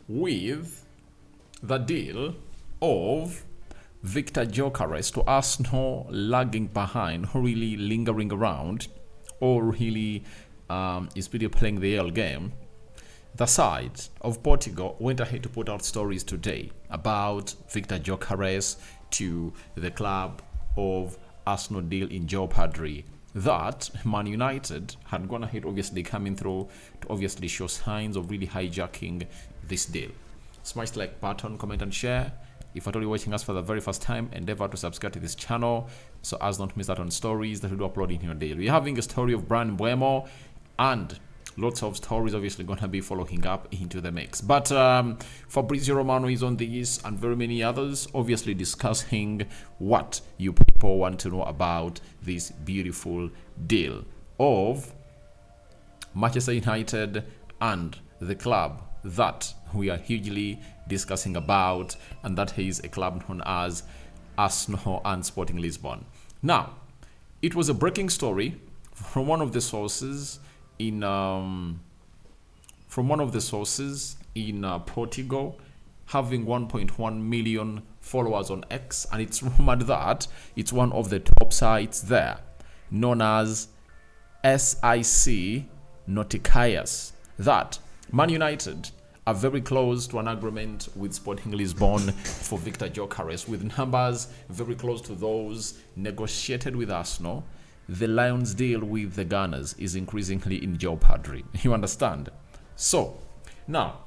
with the deal of Viktor Gyokeres to Arsenal lagging behind, really lingering around, or really is really playing the L game. The side of Portugal went ahead to put out stories today about Viktor Gyokeres to the club of Arsenal deal in jeopardy. That Man United had gone ahead, obviously coming through to obviously show signs of really hijacking this deal. Smash the like button, comment and share. If you're only watching us for the very first time, endeavor to subscribe to this channel so as not to miss out on stories that we do upload in here daily. We're having a story of Mbeumo and lots of stories obviously going to be following up into the mix. But Fabrizio Romano is on this and very many others obviously discussing what you people want to know about this beautiful deal of Manchester United and the club that we are hugely discussing about, and that is a club known as Arsenal and Sporting Lisbon. Now, it was a breaking story from one of the sources in Portugal, having 1.1 million followers on X, and it's rumored that it's one of the top sites there, known as SIC Noticaias, that Man United are very close to an agreement with Sporting Lisbon for Viktor Gyokeres, with numbers very close to those negotiated with Arsenal. The Lions deal with the Gunners is increasingly in jeopardy. You understand? So, now,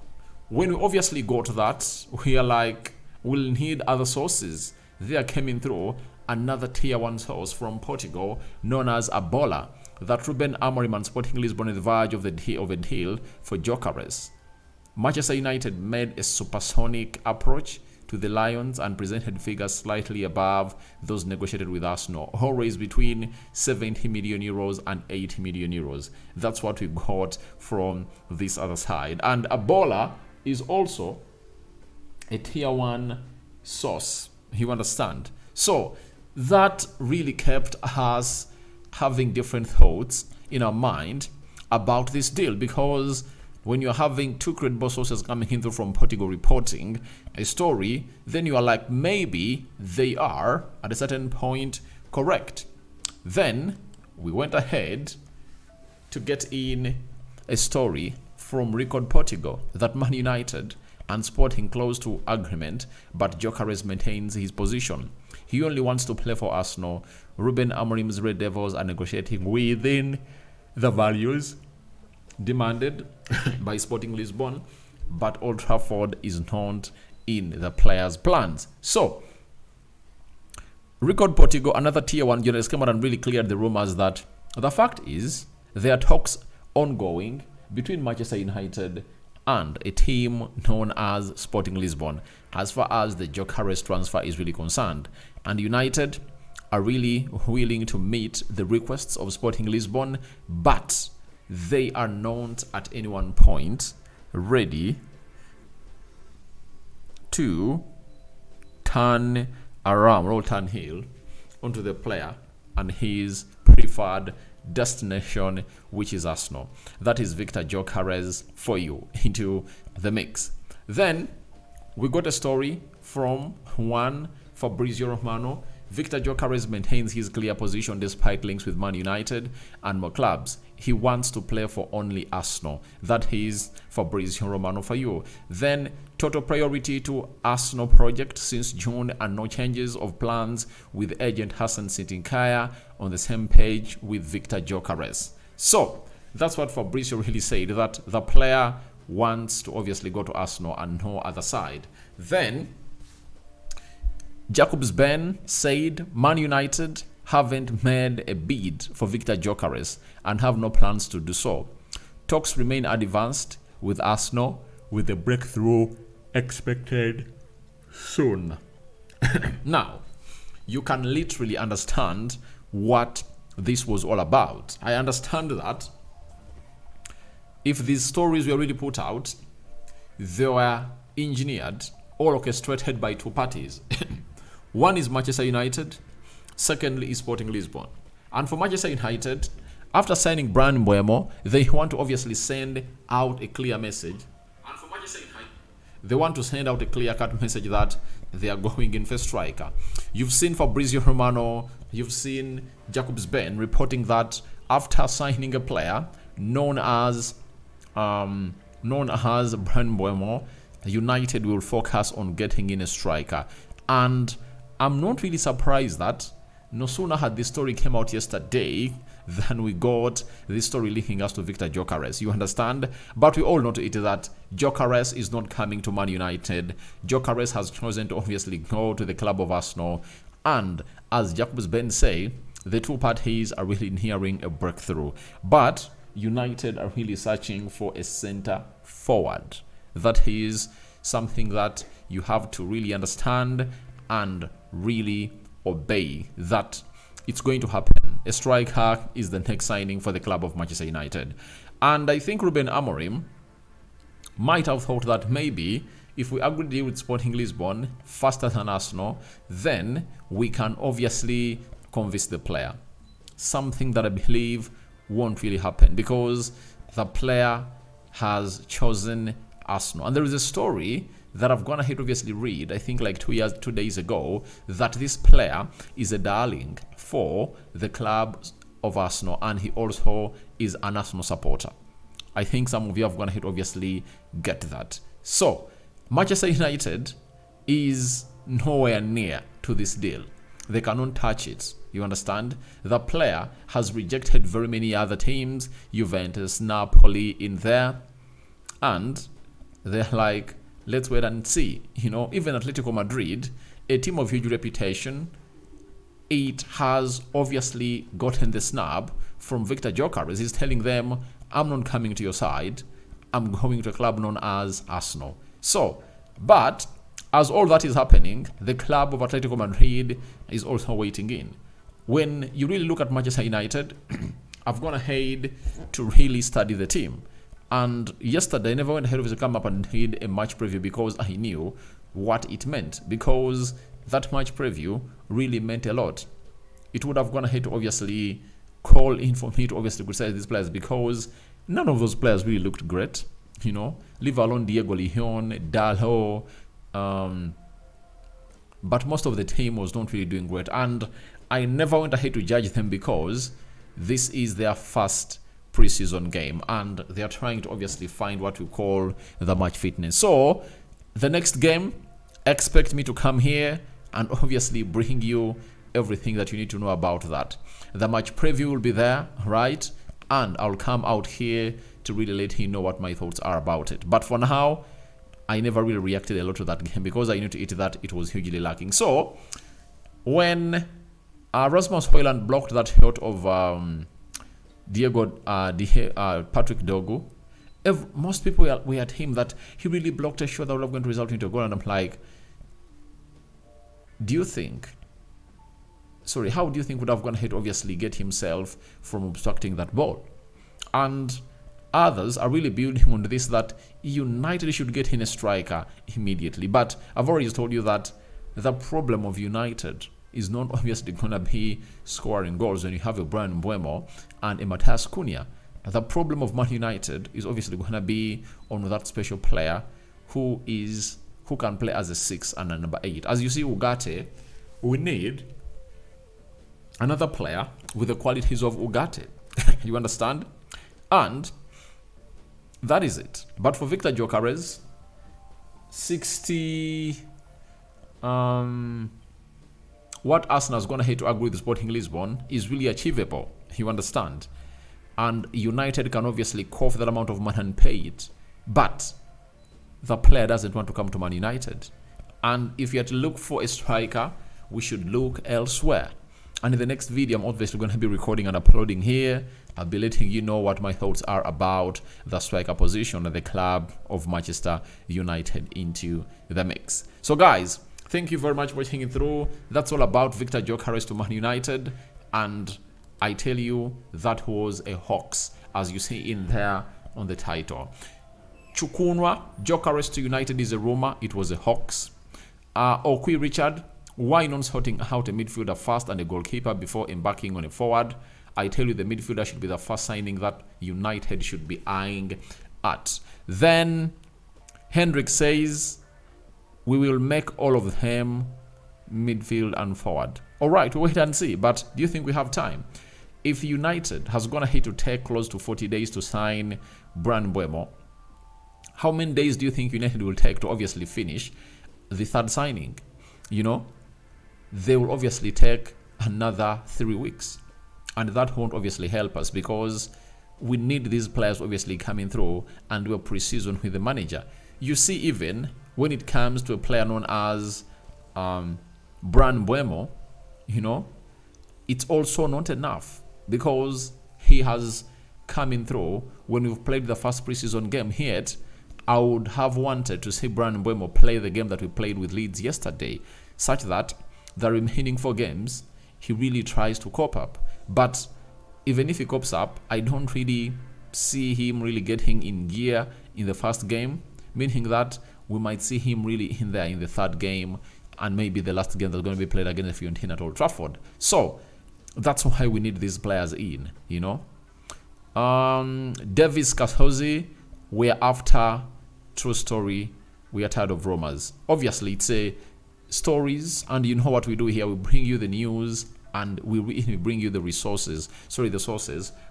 when we obviously go to that, we are like, we'll need other sources. They are coming through another tier 1 source from Portugal known as Ebola, that Ruben Amorim and Sporting Lisbon on the verge of a deal for Gyokeres. Manchester United made a supersonic approach to the Lions and presented figures slightly above those negotiated with Arsenal, always between 70 million euros and 80 million euros. That's what we got from this other side. And Ebola is also a tier 1 source. You understand? So that really kept us having different thoughts in our mind about this deal, because when you're having two credible sources coming in from Portugal reporting a story, then you are like, maybe they are at a certain point correct. Then we went ahead to get in a story from Record Portugal that Man United and Sporting close to agreement, but Gyokeres maintains his position. He only wants to play for Arsenal. Ruben Amorim's Red Devils are negotiating within the values demanded by Sporting Lisbon, but Old Trafford is not in the players' plans. So, Record Portugal, another tier 1 journalist, came out and really cleared the rumors that the fact is there are talks ongoing between Manchester United and a team known as Sporting Lisbon as far as the Gyokeres transfer is really concerned. And United are really willing to meet the requests of Sporting Lisbon, but they are not at any one point ready to turn around or turn heel onto the player and his preferred destination, which is Arsenal. That is Viktor Gyokeres for you into the mix. Then we got a story from one Fabrizio Romano. Viktor Gyokeres maintains his clear position despite links with Man United and more clubs. He wants to play for only Arsenal. That is Fabrizio Romano for you. Then, total priority to Arsenal project since June and no changes of plans, with agent Hassan Sitinkaya on the same page with Viktor Gyokeres. So, that's what Fabrizio really said, that the player wants to obviously go to Arsenal and no other side. Then, Jacobs Ben said Man United haven't made a bid for Viktor Gyokeres and have no plans to do so. Talks remain advanced with Arsenal, with a breakthrough expected soon. Now, you can literally understand what this was all about. I understand that if these stories were really put out, they were engineered or orchestrated by two parties. One is Manchester United, secondly is Sporting Lisbon. And for Manchester United, after signing Mbeumo, they want to obviously send out a clear message. And for Manchester United, They want to send out a clear-cut message that they are going in for striker. You've seen Fabrizio Romano, you've seen Jacobs Ben reporting that after signing a player known as Mbeumo, United will focus on getting in a striker. And I'm not really surprised that no sooner had this story came out yesterday than we got this story linking us to Viktor Gyokeres. You understand? But we all know to it that Gyokeres is not coming to Man United. Gyokeres has chosen to obviously go to the club of Arsenal. And as Jacobs Ben say, the two parties are really nearing a breakthrough. But United are really searching for a center forward. That is something that you have to really understand and really obey, that it's going to happen. A striker is the next signing for the club of Manchester United. And I think Ruben Amorim might have thought that maybe if we agree to deal with Sporting Lisbon faster than Arsenal, then we can obviously convince the player. Something that I believe won't really happen because the player has chosen Arsenal. And there is a story that I've gone ahead obviously read, I think like 2 days ago, that this player is a darling for the club of Arsenal and he also is an Arsenal supporter. I think some of you have gone ahead obviously get that. So Manchester United is nowhere near to this deal. They cannot touch it. You understand? The player has rejected very many other teams, Juventus, Napoli in there, and they're like, let's wait and see. You know, even Atletico Madrid, a team of huge reputation, it has obviously gotten the snub from Viktor Gyokeres. He's telling them, I'm not coming to your side. I'm going to a club known as Arsenal. So, but as all that is happening, the club of Atletico Madrid is also waiting in. When you really look at Manchester United, I've gone ahead to really study the team. And yesterday, I never went ahead of to come up and did a match preview because I knew what it meant. Because that match preview really meant a lot. It would have gone ahead to obviously call in for me to obviously criticize these players because none of those players really looked great. You know, leave alone Diego Leon, Dalot, but most of the team was not really doing great. And I never went ahead to judge them because this is their first preseason game and they are trying to obviously find what we call the match fitness. So the next game, expect me to come here and obviously bring you everything that you need to know about that. The match preview will be there, right? And I'll come out here to really let you know what my thoughts are about it. But for now, I never really reacted a lot to that game because I knew to it that it was hugely lacking. So when Rasmus Højlund blocked that shot of Patrick Dogu, most people were at him that he really blocked a shot that would have going to result into a goal. And I'm like, how do you think would have gone ahead obviously get himself from obstructing that ball? And others are really building on this that United should get in a striker immediately. But I've already told you that the problem of United is not obviously going to be scoring goals when you have a Brian Mbeumo and a Matthias Cunha. The problem of Man United is obviously going to be on that special player who can play as a 6 and a number 8. As you see, Ugarte, we need another player with the qualities of Ugarte. You understand? And that is it. But for Viktor Gyokeres, 60 what Arsenal is going to hate to agree with Sporting Lisbon is really achievable. You understand? And United can obviously cough that amount of money and pay it. But the player doesn't want to come to Man United. And if you had to look for a striker, we should look elsewhere. And in the next video, I'm obviously going to be recording and uploading here. I'll be letting you know what my thoughts are about the striker position and the club of Manchester United into the mix. So guys, thank you very much for watching it through. That's all about Viktor Gyokeres to Man United. And I tell you, that was a hoax, as you see in there on the title. Chukwunwa, Gyokeres to United is a rumor. It was a hoax. Okwi Richard, why not sorting out a midfielder first and a goalkeeper before embarking on a forward? I tell you, the midfielder should be the first signing that United should be eyeing at. Then Hendrik says we will make all of them midfield and forward. All right, we'll wait and see. But do you think we have time? If United has gone ahead to take close to 40 days to sign Mbeumo, how many days do you think United will take to obviously finish the third signing? You know, they will obviously take another 3 weeks. And that won't obviously help us because we need these players obviously coming through and do a pre-season with the manager. You see, even when it comes to a player known as Mbeumo, you know, it's also not enough because he has coming through. When we've played the first preseason game here, I would have wanted to see Mbeumo play the game that we played with Leeds yesterday, such that the remaining 4 games he really tries to cope up. But even if he copes up, I don't really see him really getting in gear in the first game, meaning that we might see him really in there in the third game and maybe the last game that's going to be played against Fiorentina at Old Trafford. So that's why we need these players in, you know. Davis Kasozi, we're after true story. We are tired of rumors. Obviously, it's a stories, and you know what we do here. We bring you the news and we bring you the sources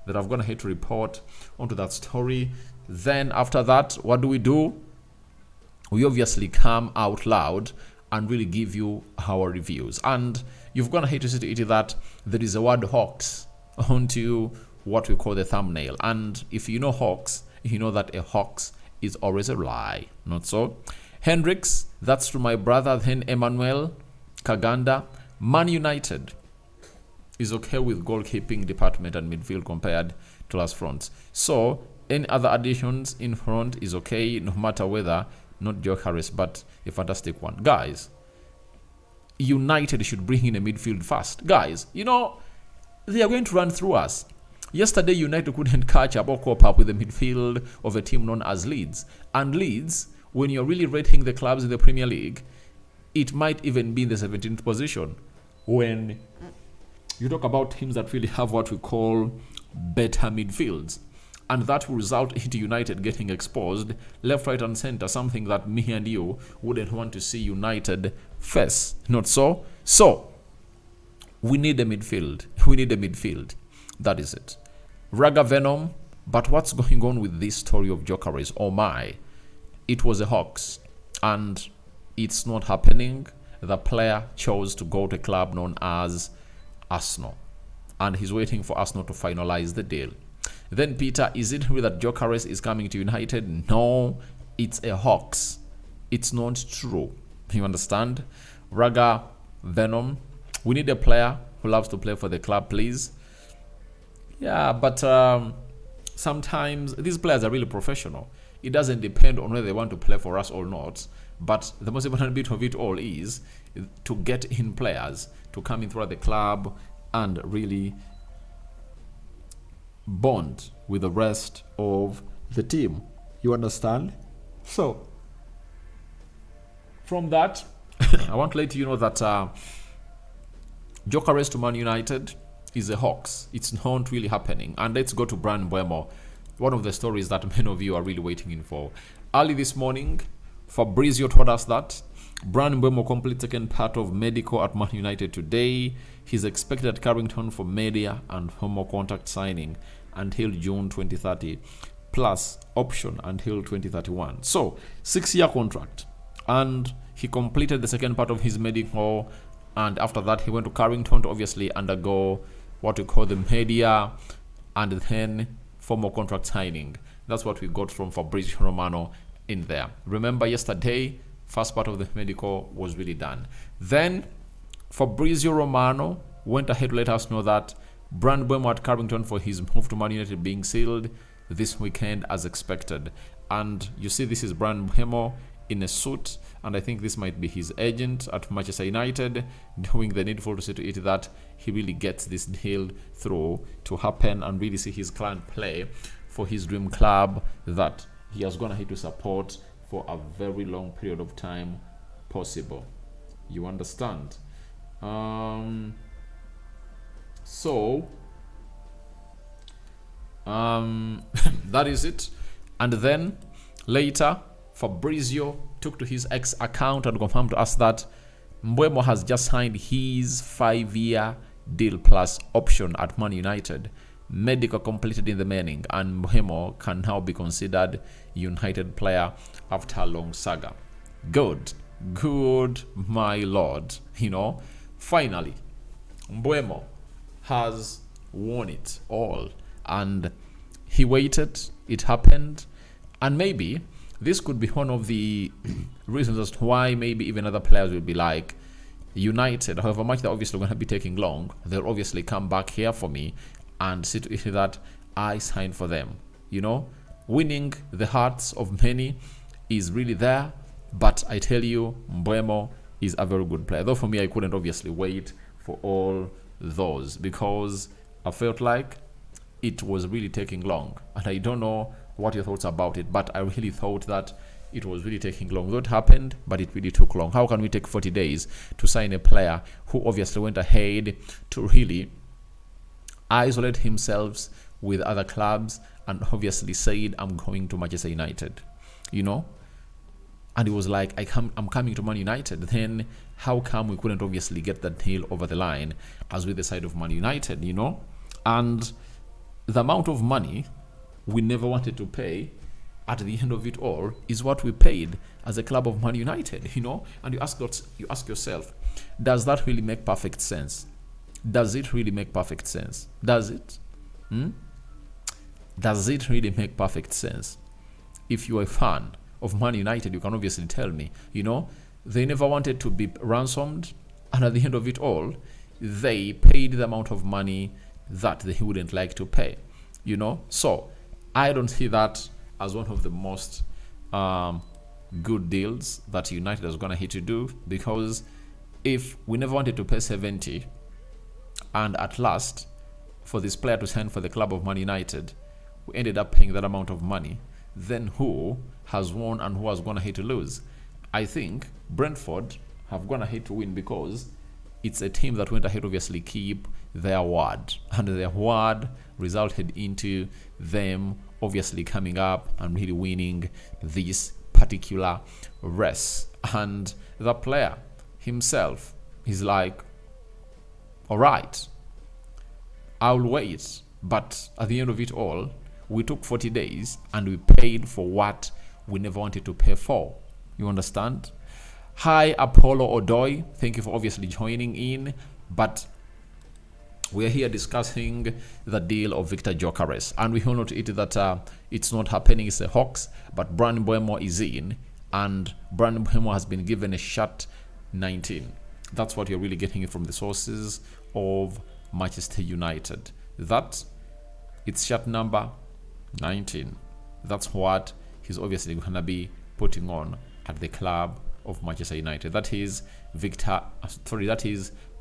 that I've gone ahead to report onto that story. Then after that, what do? We obviously come out loud and really give you our reviews. And you've gone ahead to see to it that there is a word Hawks onto what we call the thumbnail. And if you know Hawks, you know that a Hawks is always a lie, not so? Hendricks, that's to my brother. Then Emmanuel Kaganda. Man United is okay with goalkeeping department and midfield compared to last fronts. So any other additions in front is okay, no matter whether not Gyokeres, but a fantastic one. Guys, United should bring in a midfield fast. Guys, you know, they are going to run through us. Yesterday, United couldn't catch up or cope up with the midfield of a team known as Leeds. And Leeds, when you're really rating the clubs in the Premier League, it might even be in the 17th position. When you talk about teams that really have what we call better midfields. And that will result into United getting exposed left, right, and center, something that me and you wouldn't want to see United face. Not so? So, we need a midfield. We need a midfield. That is it. Raga Venom. But what's going on with this story of Gyokeres? Oh my. It was a hoax. And it's not happening. The player chose to go to a club known as Arsenal. And he's waiting for Arsenal to finalize the deal. Then Peter, is it true that Gyokeres is coming to United? No, it's a hoax. It's not true. You understand? Raga Venom. We need a player who loves to play for the club, please. Yeah, but sometimes these players are really professional. It doesn't depend on whether they want to play for us or not. But the most important bit of it all is to get in players to come in throughout the club and really bond with the rest of the team. You understand? So, from that, I want to let you know that Gyokeres to Man United is a hoax. It's not really happening. And let's go to Mbeumo, one of the stories that many of you are really waiting in for. Early this morning, Fabrizio told us that Mbeumo completes second part of medical at Man United today. He's expected at Carrington for media and formal contract signing until June 2030, plus option until 2031. So, 6-year contract. And he completed the second part of his medical, and after that he went to Carrington to obviously undergo what we call the media and then formal contract signing. That's what we got from Fabrizio Romano in there. Remember yesterday, first part of the medical was really done. Then Fabrizio Romano went ahead to let us know that Mbeumo at Carrington for his move to Man United being sealed this weekend as expected. And you see, this is Mbeumo in a suit, and I think this might be his agent at Manchester United doing the needful to see to it that he really gets this deal through to happen and really see his client play for his dream club that he has gone ahead to support for a very long period of time possible. You understand? That is it. And then later, Fabrizio took to his X account and confirmed to us that Mbeumo has just signed his 5-year deal plus option at Man United. Medical completed in the morning, and Mbeumo can now be considered United player after a long saga. Good, my lord. Finally, Mbeumo has won it all, and he waited. It happened, and maybe this could be one of the reasons as to why maybe even other players will be like, United, however much they're obviously going to be taking long, they'll obviously come back here for me and see to it that I sign for them. Winning the hearts of many is really there, but I tell you, Mbeumo is a very good player. Though for me, I couldn't obviously wait for all those because I felt like it was really taking long, and I don't know what your thoughts about it, but I really thought that it was really taking long. Though it happened, but it really took long. How can we take 40 days to sign a player who obviously went ahead to really isolate himself with other clubs and obviously said, I'm going to Manchester United, and it was like, I'm coming to Man United. Then how come we couldn't obviously get that deal over the line as with the side of Man United, and the amount of money we never wanted to pay at the end of it all is what we paid as a club of Man United, and you ask yourself, does that really make perfect sense? Does it really make perfect sense? Does it? Does it really make perfect sense? If you're a fan of Man United, you can obviously tell me, they never wanted to be ransomed, and at the end of it all, they paid the amount of money that they wouldn't like to pay, So I don't see that as one of the most good deals that United is going to hit to do, because if we never wanted to pay 70 and at last for this player to sign for the club of Man United, we ended up paying that amount of money, then who has won and who has gone ahead to lose? I think Brentford have gone ahead to win because it's a team that went ahead obviously keep their word, and their word resulted into them obviously coming up and really winning this particular race. And the player himself is like, all right, I'll wait. But at the end of it all, we took 40 days and we paid for what we never wanted to pay for. You understand? Hi, Apollo Odoy. Thank you for obviously joining in. But we're here discussing the deal of Viktor Gyokeres. And we all know to it that it's not happening. It's a hoax. But Mbeumo is in. And Mbeumo has been given a shot 19. That's what you're really getting from the sources of Manchester United. That it's shot number 19. That's what he's obviously going to be putting on at the club of Manchester United. That is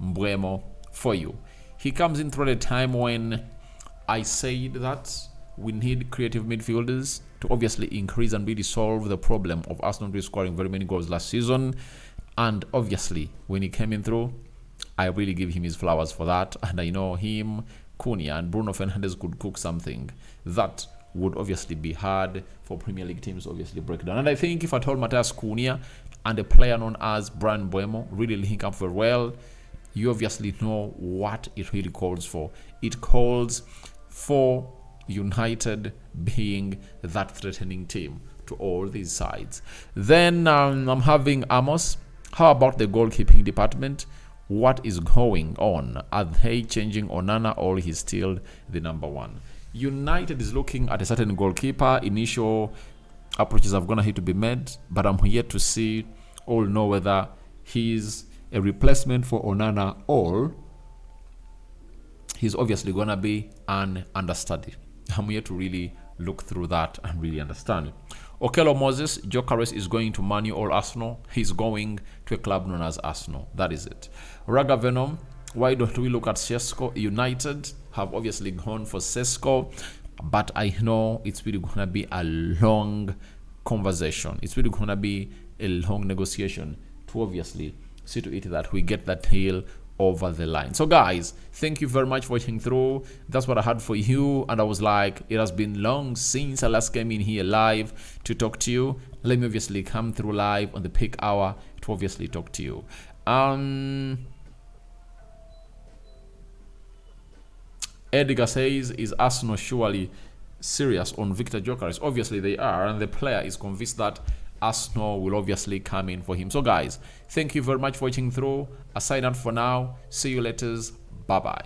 Mbeumo for you. He comes in through a time when I said that we need creative midfielders to obviously increase and really solve the problem of Arsenal really scoring very many goals last season. And obviously, when he came in through, I really give him his flowers for that. And I know him, Cunha, and Bruno Fernandes could cook something that would obviously be hard for Premier League teams to obviously break down. And I think if I told Matthias Cunha and a player known as Mbeumo really link up very well, you obviously know what it really calls for. It calls for United being that threatening team to all these sides. Then I'm having Amos. How about the goalkeeping department? What is going on? Are they changing Onana, or he's still the number one? United is looking at a certain goalkeeper. Initial approaches have gone ahead to be made, but I'm yet to see or know whether he's a replacement for Onana or he's obviously going to be an understudy. I'm here to really look through that and really understand. Okello Moses, Gyokeres is going to Man U or Arsenal. He's going to a club known as Arsenal. That is it. Raga Venom, why don't we look at Sesko? United have obviously gone for Sesko, but I know it's really going to be a long conversation. It's really going to be a long negotiation to obviously see to it that we get that deal over the line. So guys, thank you very much for watching through. That's what I had for you, and I was like, it has been long since I last came in here live to talk to you. Let me obviously come through live on the peak hour to obviously talk to you. Edgar says, is Arsenal surely serious on Viktor Gyokeres? Obviously they are, and the player is convinced that Arsenal will obviously come in for him. So guys, thank you very much for watching through. I sign out for now. See you later. Bye bye.